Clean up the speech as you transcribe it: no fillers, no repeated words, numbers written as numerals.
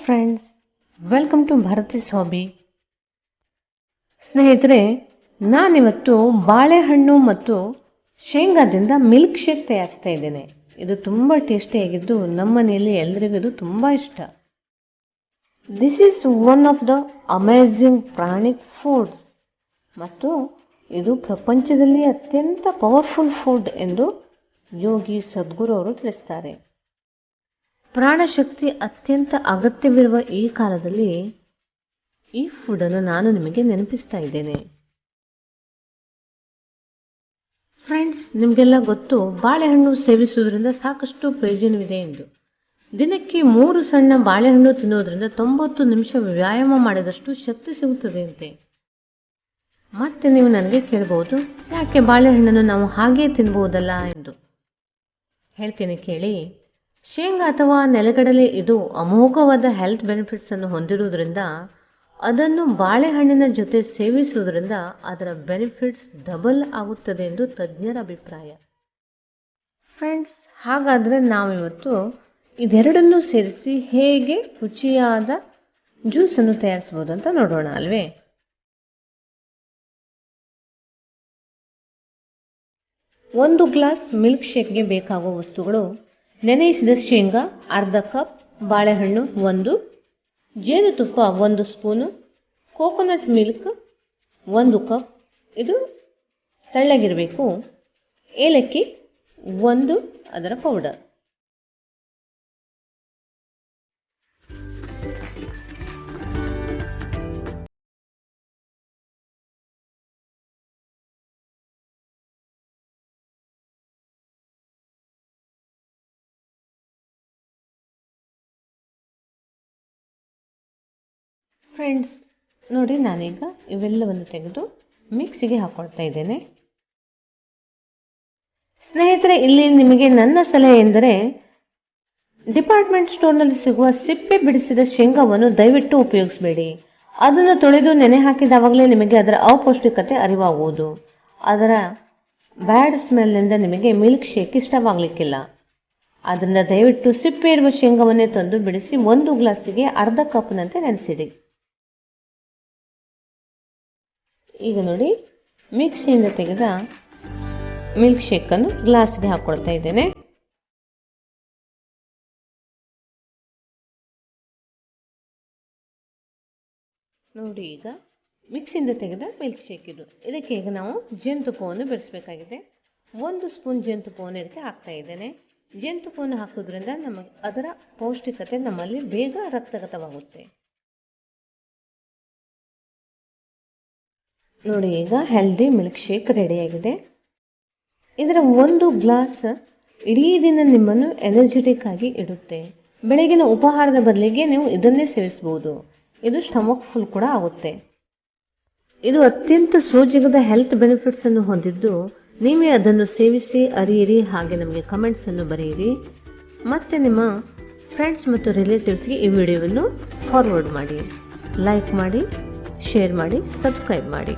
Friends, welcome to Bharathi's hobby. ಸ್ನೇಹಿತರೆ, ನಾನಿವತ್ತು ಬಾಳೆಹಣ್ಣು ಮತ್ತು ಶೇಂಗಾದಿಂದ ಮಿಲ್ಕ್ ಶೇಕ್ ತಯಾರಿಸ್ತಾ ಇದ್ದೇನೆ. ಇದು ತುಂಬ ಟೇಸ್ಟಿಯಾಗಿದ್ದು ನಮ್ಮ ಮನೆಯಲ್ಲಿ ಎಲ್ಲರಿಗೂ ಇದು ತುಂಬ ಇಷ್ಟ. This is one of the amazing pranic foods ಮತ್ತು ಇದು ಪ್ರಪಂಚದಲ್ಲಿ ಅತ್ಯಂತ ಪವರ್ಫುಲ್ ಫುಡ್ ಎಂದು ಯೋಗಿ ಸದ್ಗುರು ಅವರು ತಿಳಿಸ್ತಾರೆ. ಪ್ರಾಣಶಕ್ತಿ ಅತ್ಯಂತ ಅಗತ್ಯವಿರುವ ಈ ಕಾಲದಲ್ಲಿ ಈ ಫುಡನ್ನು ನಾನು ನಿಮಗೆ ನೆನಪಿಸ್ತಾ ಇದ್ದೇನೆ. ಫ್ರೆಂಡ್ಸ್, ನಿಮಗೆಲ್ಲ ಗೊತ್ತು ಬಾಳೆಹಣ್ಣು ಸೇವಿಸುವುದರಿಂದ ಸಾಕಷ್ಟು ಪ್ರಯೋಜನವಿದೆ ಎಂದು. ದಿನಕ್ಕೆ 3 ಸಣ್ಣ ಬಾಳೆಹಣ್ಣು ತಿನ್ನುವುದರಿಂದ 90 ನಿಮಿಷ ವ್ಯಾಯಾಮ ಮಾಡಿದಷ್ಟು ಶಕ್ತಿ ಸಿಗುತ್ತದೆಯಂತೆ. ಮತ್ತೆ ನೀವು ನನಗೆ ಕೇಳಬಹುದು, ಯಾಕೆ ಬಾಳೆಹಣ್ಣನ್ನು ನಾವು ಹಾಗೇ ತಿನ್ಬಹುದಲ್ಲ ಎಂದು. ಹೇಳ್ತೀನಿ ಕೇಳಿ. ಶೇಂಗಾ ಅಥವಾ ನೆಲಗಡಲೆ ಇದು ಅಮೋಘವಾದ ಹೆಲ್ತ್ ಬೆನಿಫಿಟ್ಸ್ ಅನ್ನು ಹೊಂದಿರುವುದರಿಂದ ಅದನ್ನು ಬಾಳೆಹಣ್ಣಿನ ಜೊತೆ ಸೇವಿಸುವುದರಿಂದ ಅದರ ಬೆನಿಫಿಟ್ಸ್ ಡಬಲ್ ಆಗುತ್ತದೆ ಎಂದು ತಜ್ಞರ ಅಭಿಪ್ರಾಯ. ಫ್ರೆಂಡ್ಸ್, ಹಾಗಾದರೆ ನಾವಿವತ್ತು ಇದೆರಡನ್ನೂ ಸೇರಿಸಿ ಹೇಗೆ ರುಚಿಯಾದ ಜ್ಯೂಸನ್ನು ತಯಾರಿಸಬಹುದು ಅಂತ ನೋಡೋಣ ಅಲ್ವೇ. ಒಂದು ಗ್ಲಾಸ್ ಮಿಲ್ಕ್ ಶೇಕ್ಗೆ ಬೇಕಾಗುವ ವಸ್ತುಗಳು: ನೆನೆಸಿದ ಶೇಂಗಾ ಅರ್ಧ ಕಪ್, ಬಾಳೆಹಣ್ಣು 1, ಜೇನುತುಪ್ಪ 1 ಸ್ಪೂನು, ಕೋಕೋನಟ್ ಮಿಲ್ಕ್ 1 ಕಪ್, ಇದು ತೆಳ್ಳಗಿರಬೇಕು, ಏಲಕ್ಕಿ 1 ಅದರ ಪೌಡರ್. ಫ್ರೆಂಡ್ಸ್ ನೋಡಿ, ನಾನೀಗ ಇವೆಲ್ಲವನ್ನು ತೆಗೆದು ಮಿಕ್ಸಿಗೆ ಹಾಕೊಳ್ತಾ ಇದ್ದೇನೆ. ಸ್ನೇಹಿತರೆ, ಇಲ್ಲಿ ನಿಮಗೆ ನನ್ನ ಸಲಹೆ ಎಂದರೆ ಡಿಪಾರ್ಟ್ಮೆಂಟ್ ಸ್ಟೋರ್ನಲ್ಲಿ ಸಿಗುವ ಸಿಪ್ಪೆ ಬಿಡಿಸಿದ ಶೇಂಗಾವನ್ನು ದಯವಿಟ್ಟು ಉಪಯೋಗಿಸಬೇಡಿ. ಅದನ್ನು ತೊಳೆದು ನೆನೆ ಹಾಕಿದಾಗಲೇ ನಿಮಗೆ ಅದರ ಅಪೌಷ್ಟಿಕತೆ ಅರಿವಾಗುವುದು. ಅದರ ಬ್ಯಾಡ್ ಸ್ಮೆಲ್ನಿಂದ ನಿಮಗೆ ಮಿಲ್ಕ್ ಶೇಕ್ ಇಷ್ಟವಾಗಲಿಕ್ಕಿಲ್ಲ. ಆದ್ದರಿಂದ ದಯವಿಟ್ಟು ಸಿಪ್ಪೆ ಇರುವ ಶೇಂಗಾವನ್ನೇ ತಂದು ಬಿಡಿಸಿ 1 ಗ್ಲಾಸಿಗೆ ಅರ್ಧ ಕಪ್ನಂತೆ ನೆನೆಸಿಡಿ. ಈಗ ನೋಡಿ, ಮಿಕ್ಸಿಯಿಂದ ತೆಗೆದ ಮಿಲ್ಕ್ ಶೇಕನ್ನು ಗ್ಲಾಸ್ಗೆ ಹಾಕೊಳ್ತಾ ಇದ್ದೇನೆ. ನೋಡಿ, ಈಗ ಮಿಕ್ಸಿಯಿಂದ ತೆಗೆದ ಮಿಲ್ಕ್ ಶೇಕ್ ಇದು. ಇದಕ್ಕೆ ಈಗ ನಾವು ಜೇನುತುಪ್ಪವನ್ನು ಬೆರೆಸಬೇಕಾಗಿದೆ. 1 ಸ್ಪೂನ್ ಜೇನುತುಪ್ಪವನ್ನು ಇದಕ್ಕೆ ಹಾಕ್ತಾ ಇದ್ದೇನೆ. ಜೇನುತುಪ್ಪವನ್ನು ಹಾಕೋದ್ರಿಂದ ನಮಗೆ ಅದರ ಪೌಷ್ಟಿಕತೆ ನಮ್ಮಲ್ಲಿ ಬೇಗ ರಕ್ತಗತವಾಗುತ್ತೆ. ನೋಡಿ, ಈಗ ಹೆಲ್ದಿ ಮಿಲ್ಕ್ ಶೇಕ್ ರೆಡಿಯಾಗಿದೆ. ಇದರ 1 ಗ್ಲಾಸ್ ಇಡೀ ದಿನ ನಿಮ್ಮನ್ನು ಎನರ್ಜೆಟಿಕ್ ಆಗಿ ಇಡುತ್ತೆ. ಬೆಳಗಿನ ಉಪಹಾರದ ಬದಲಿಗೆ ನೀವು ಇದನ್ನೇ ಸೇವಿಸಬಹುದು. ಇದು ಸ್ಟಮಕ್ ಫುಲ್ ಕೂಡ ಆಗುತ್ತೆ. ಇದು ಅತ್ಯಂತ ಸೋಜಿಗದ ಹೆಲ್ತ್ ಬೆನಿಫಿಟ್ಸ್ ಅನ್ನು ಹೊಂದಿದ್ದು ನೀವೇ ಅದನ್ನು ಸೇವಿಸಿ ಅರಿಯಿರಿ. ಹಾಗೆ ನಮಗೆ ಕಮೆಂಟ್ಸ್ ಅನ್ನು ಬರೆಯಿರಿ. ಮತ್ತೆ ನಿಮ್ಮ ಫ್ರೆಂಡ್ಸ್ ಮತ್ತು ರಿಲೇಟಿವ್ಸ್ಗೆ ಈ ವಿಡಿಯೋವನ್ನು ಫಾರ್ವರ್ಡ್ ಮಾಡಿ, ಲೈಕ್ ಮಾಡಿ, ಶೇರ್ ಮಾಡಿ, ಸಬ್ಸ್ಕ್ರೈಬ್ ಮಾಡಿ.